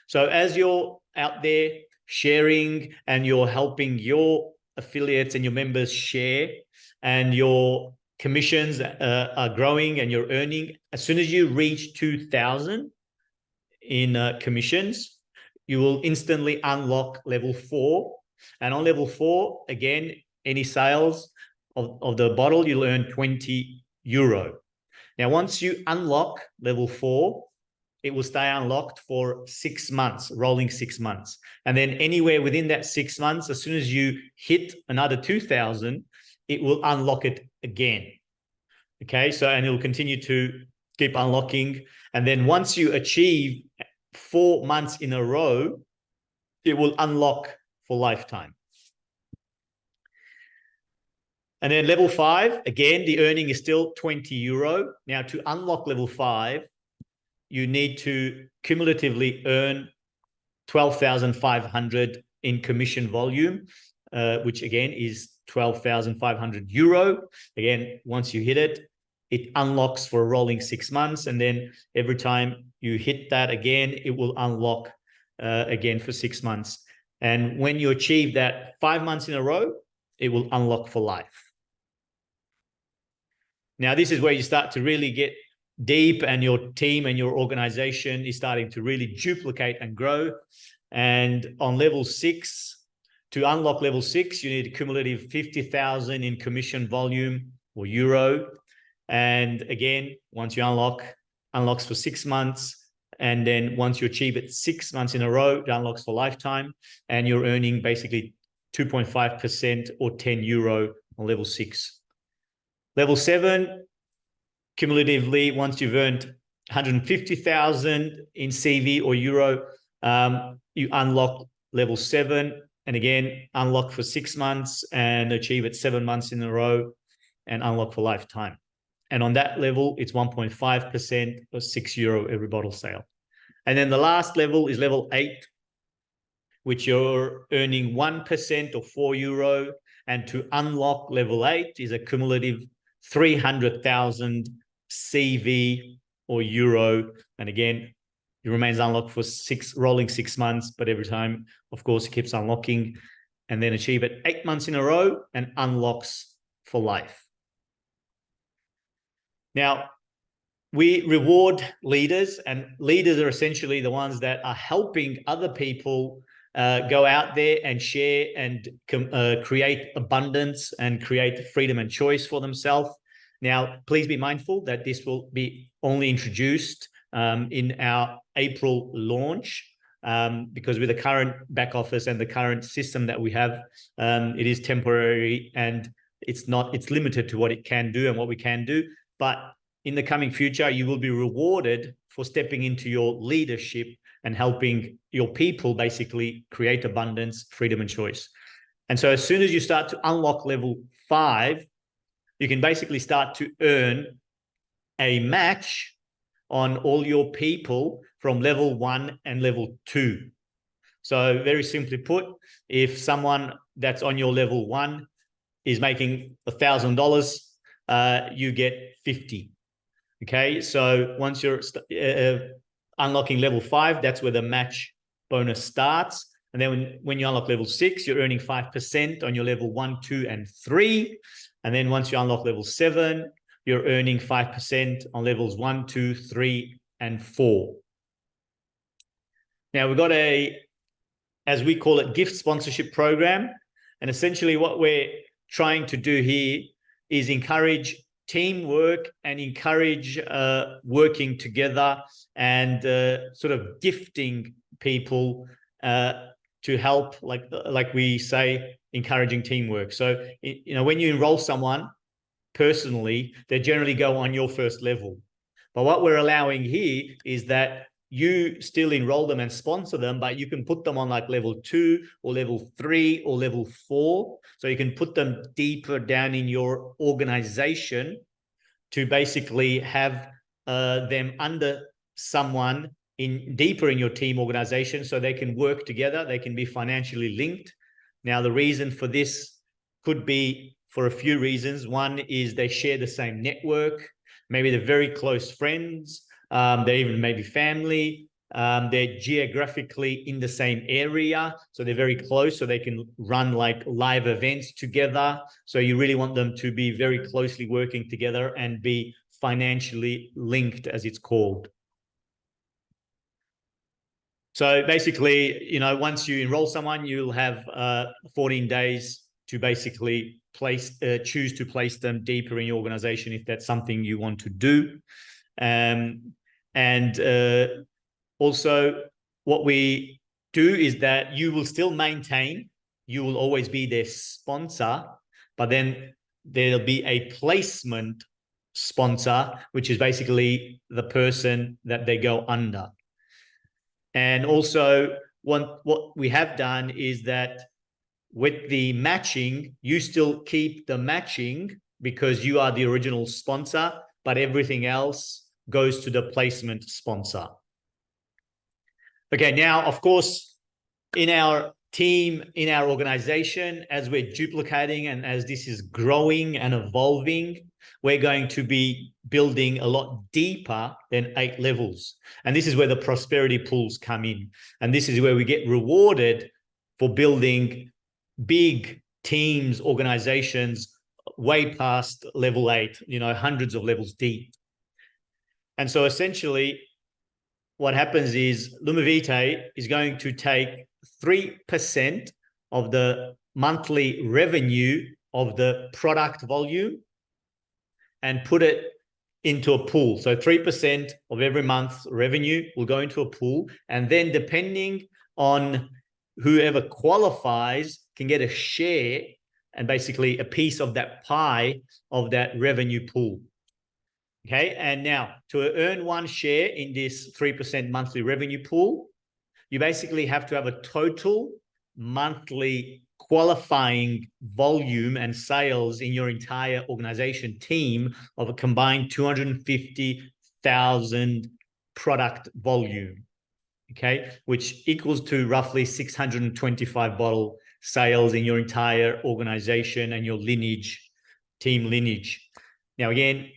So as you're out there sharing and you're helping your affiliates and your members share, and your commissions are growing and you're earning, as soon as you reach 2,000 in commissions, you will instantly unlock level 4. And on level 4, again, any sales of the bottle, you'll earn €20. Now, once you unlock level 4, it will stay unlocked for 6 months, rolling 6 months. And then anywhere within that 6 months, as soon as you hit another 2,000, it will unlock it again. Okay, so, and it will continue to keep unlocking. And then once you achieve 4 months in a row, it will unlock for lifetime. And then level 5, again, the earning is still €20. Now, to unlock level 5, you need to cumulatively earn 12,500 in commission volume, which again is €12,500. Again, once you hit it, it unlocks for a rolling 6 months. And then every time you hit that again, it will unlock again for 6 months. And when you achieve that 5 months in a row, it will unlock for life. Now, this is where you start to really get deep, and your team and your organization is starting to really duplicate and grow. And on level 6, to unlock level 6, you need a cumulative 50,000 in commission volume or euro. And again, once you unlocks for 6 months. And then once you achieve it 6 months in a row, it unlocks for lifetime. And you're earning basically 2.5% or €10 on level 6. Level 7, cumulatively, once you've earned 150,000 in CV or euro, you unlock level 7, and again, unlock for 6 months and achieve it 7 months in a row and unlock for lifetime. And on that level, it's 1.5% or €6 every bottle sale. And then the last level is level 8, which you're earning 1% or €4. And to unlock level 8 is a cumulative 300,000 CV or euro. And again, it remains unlocked for rolling 6 months, but every time, of course, it keeps unlocking, and then achieve it 8 months in a row and unlocks for life. Now, we reward leaders, and leaders are essentially the ones that are helping other people go out there and share and create abundance and create freedom and choice for themselves. Now, please be mindful that this will be only introduced in our April launch, because with the current back office and the current system that we have, it is temporary and it's limited to what it can do and what we can do. But in the coming future, you will be rewarded for stepping into your leadership and helping your people basically create abundance, freedom, and choice. And so as soon as you start to unlock level 5, you can basically start to earn a match on all your people from level 1 and level 2. So very simply put, if someone that's on your level 1 is making $1,000, you get 50. Okay, so once you're unlocking level 5, that's where the match bonus starts. And then when you unlock level 6, you're earning 5% on your level 1, 2, and 3. And then once you unlock level 7, you're earning 5% on levels 1, 2, 3, and 4. Now we've got a, as we call it, gift sponsorship program. And essentially what we're trying to do here is encourage teamwork and encourage working together and sort of gifting people to help, like we say, encouraging teamwork. So, when you enroll someone personally, they generally go on your first level. But what we're allowing here is that you still enroll them and sponsor them, but you can put them on like level 2 or level 3 or level 4. So you can put them deeper down in your organization to basically have them under someone deeper in your team organization so they can work together, they can be financially linked. Now, the reason for this could be for a few reasons. One is they share the same network, maybe they're very close friends, they're even maybe family, they're geographically in the same area, so they're very close, so they can run like live events together. So you really want them to be very closely working together and be financially linked, as it's called. So basically, once you enroll someone, you'll have 14 days to basically choose to place them deeper in your organization if that's something you want to do. Also, what we do is that you will still maintain, you will always be their sponsor, but then there'll be a placement sponsor, which is basically the person that they go under. And also, what we have done is that with the matching, you still keep the matching because you are the original sponsor, but everything else goes to the placement sponsor. Okay, now, of course, in our team, in our organization, as we're duplicating and as this is growing and evolving, we're going to be building a lot deeper than 8 levels. And this is where the prosperity pools come in. And this is where we get rewarded for building big teams, organizations, way past level 8, hundreds of levels deep. And so essentially, what happens is LumiVitae is going to take 3% of the monthly revenue of the product volume and put it into a pool. So 3% of every month's revenue will go into a pool. And then depending on whoever qualifies can get a share and basically a piece of that pie of that revenue pool. Okay, and now to earn 1 share in this 3% monthly revenue pool, you basically have to have a total monthly qualifying volume and sales in your entire organization team of a combined 250,000 product volume, okay, which equals to roughly 625 bottle sales in your entire organization and your lineage, team lineage. Now, again,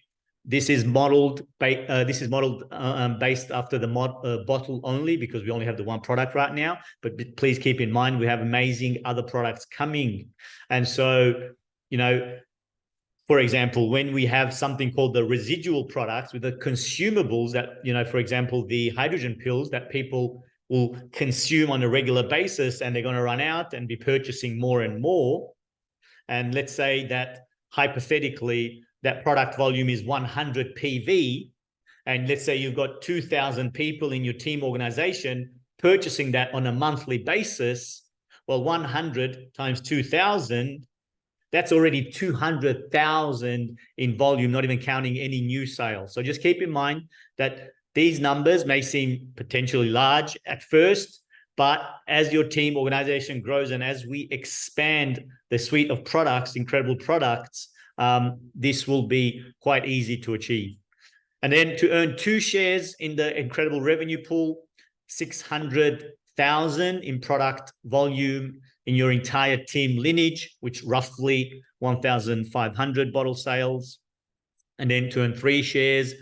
this is modeled based after the bottle only because we only have the 1 product right now. But please keep in mind, we have amazing other products coming. And so, for example, when we have something called the residual products with the consumables that, for example, the hydrogen pills that people will consume on a regular basis and they're going to run out and be purchasing more and more. And let's say that hypothetically, that product volume is 100 PV, and let's say you've got 2,000 people in your team organization purchasing that on a monthly basis. Well, 100 times 2,000 that's already 200,000 in volume, not even counting any new sales. So just keep in mind that these numbers may seem potentially large at first, but as your team organization grows and as we expand the suite of products, incredible products, this will be quite easy to achieve. And then to earn 2 shares in the incredible revenue pool, 600,000 in product volume in your entire team lineage, which roughly 1,500 bottle sales. And then to earn 3 shares,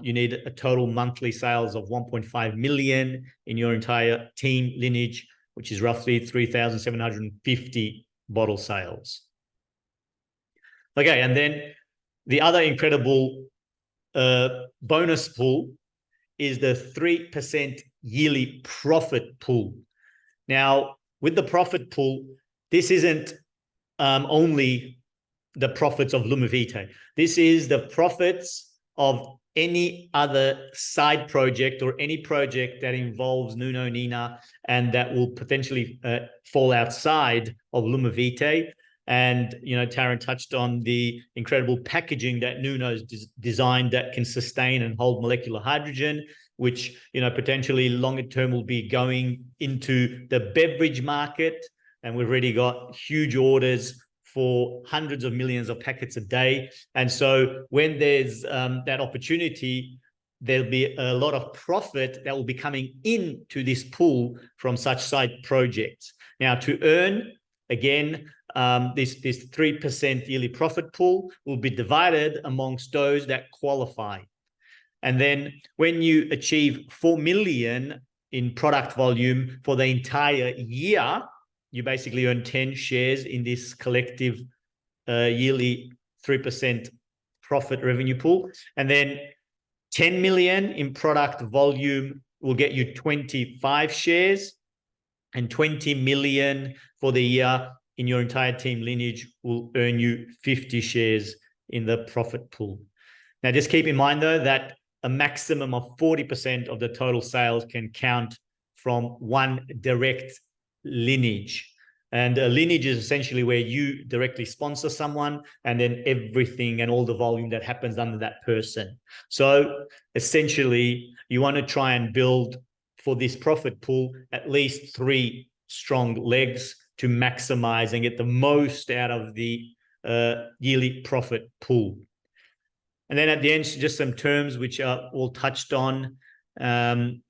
you need a total monthly sales of 1.5 million in your entire team lineage, which is roughly 3,750 bottle sales. Okay, and then the other incredible bonus pool is the 3% yearly profit pool. Now, with the profit pool, this isn't only the profits of LumiVitae. This is the profits of any other side project or any project that involves Nuno Nina and that will potentially fall outside of LumiVitae. And, you know, Taryn touched on the incredible packaging that Nuno's designed that can sustain and hold molecular hydrogen, which, you know, potentially longer term will be going into the beverage market. And we've already got huge orders for hundreds of millions of packets a day. And so when there's that opportunity, there'll be a lot of profit that will be coming into this pool from such side projects. Now, to earn, again, this 3% yearly profit pool will be divided amongst those that qualify. And then when you achieve 4 million in product volume for the entire year, you basically earn 10 shares in this collective yearly 3% profit revenue pool. And then 10 million in product volume will get you 25 shares, and 20 million for the year in your entire team lineage will earn you 50 shares in the profit pool. Now, just keep in mind, though, that a maximum of 40% of the total sales can count from one direct lineage. And a lineage is essentially where you directly sponsor someone and then everything and all the volume that happens under that person. So essentially, you want to try and build for this profit pool at least 3 strong legs to maximize and get the most out of the yearly profit pool. And then at the end, just some terms which are all touched on. And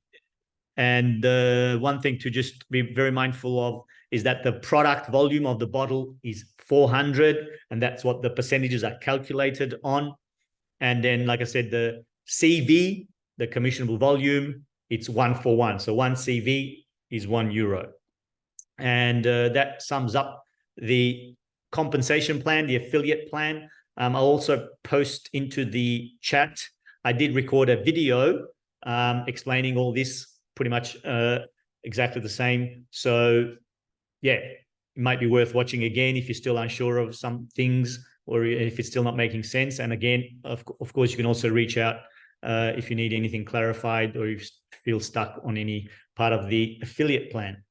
one thing to just be very mindful of is that the product volume of the bottle is 400, and that's what the percentages are calculated on. And then, like I said, the CV, the commissionable volume, it's 1-for-1. So 1 CV is €1. And that sums up the compensation plan, the affiliate plan. I'll also post into the chat. I did record a video explaining all this pretty much exactly the same. So yeah, it might be worth watching again if you're still unsure of some things or if it's still not making sense. And again, of course, you can also reach out if you need anything clarified or you feel stuck on any part of the affiliate plan.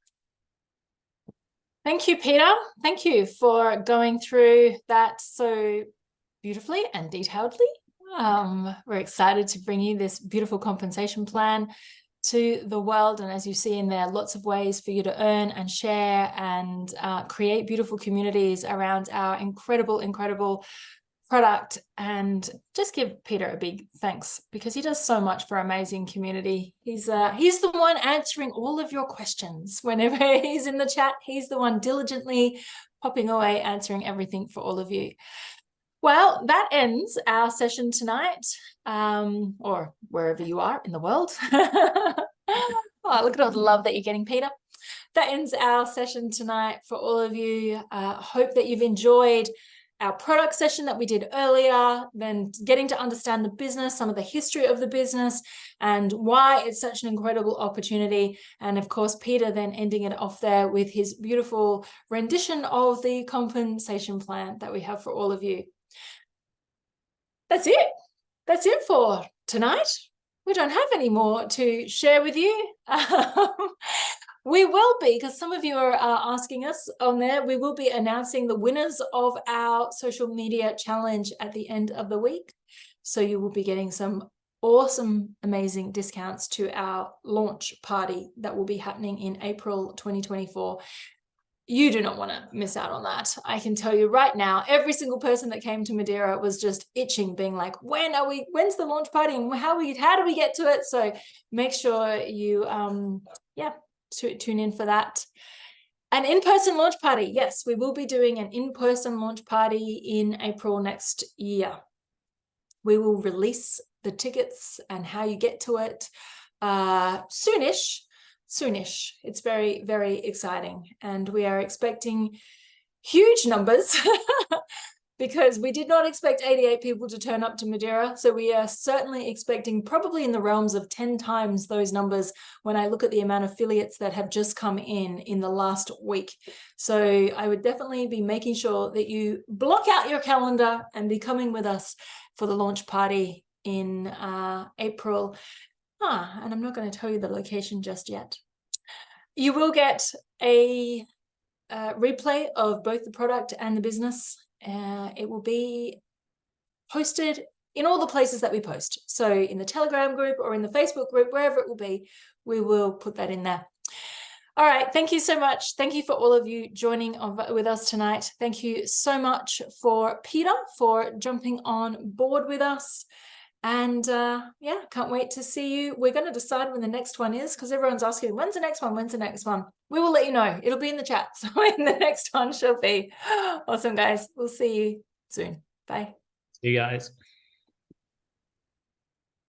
Thank you, Peter. Thank you for going through that so beautifully and detailedly. We're excited to bring you this beautiful compensation plan to the world. And as you see in there, lots of ways for you to earn and share and create beautiful communities around our incredible product. And just give Peter a big thanks because he does so much for our amazing community. He's the one answering all of your questions. Whenever he's in the chat, he's the one diligently popping away, answering everything for all of you. Well, that ends our session tonight, or wherever you are in the world. Oh, look at all the love that you're getting, Peter. That ends our session tonight for all of you. Hope that you've enjoyed our product session that we did earlier, then getting to understand the business, some of the history of the business, and why it's such an incredible opportunity. And of course, Peter then ending it off there with his beautiful rendition of the compensation plan that we have for all of you. That's it. That's it for tonight. We don't have any more to share with you. We will be, because some of you are asking us on there, we will be announcing the winners of our social media challenge at the end of the week. So you will be getting some awesome, amazing discounts to our launch party that will be happening in April 2024. You do not want to miss out on that. I can tell you right now, every single person that came to Madeira was just itching, being like, when's the launch party and how do we get to it? So make sure you, tune in for that. An in-person launch party. Yes, we will be doing an in-person launch party in April next year. We will release the tickets and how you get to it soonish. It's very, very exciting. And we are expecting huge numbers because we did not expect 88 people to turn up to Madeira. So we are certainly expecting probably in the realms of 10 times those numbers when I look at the amount of affiliates that have just come in the last week. So I would definitely be making sure that you block out your calendar and be coming with us for the launch party in April. And I'm not going to tell you the location just yet. You will get a replay of both the product and the business. It will be posted in all the places that we post. So in the Telegram group or in the Facebook group, wherever it will be, we will put that in there. All right. Thank you so much. Thank you for all of you joining with us tonight. Thank you so much for Peter for jumping on board with us. And can't wait to see you. We're going to decide when the next one is because everyone's asking, when's the next one? When's the next one? We will let you know. It'll be in the chat. So when the next one shall be. Awesome, guys. We'll see you soon. Bye. See you guys.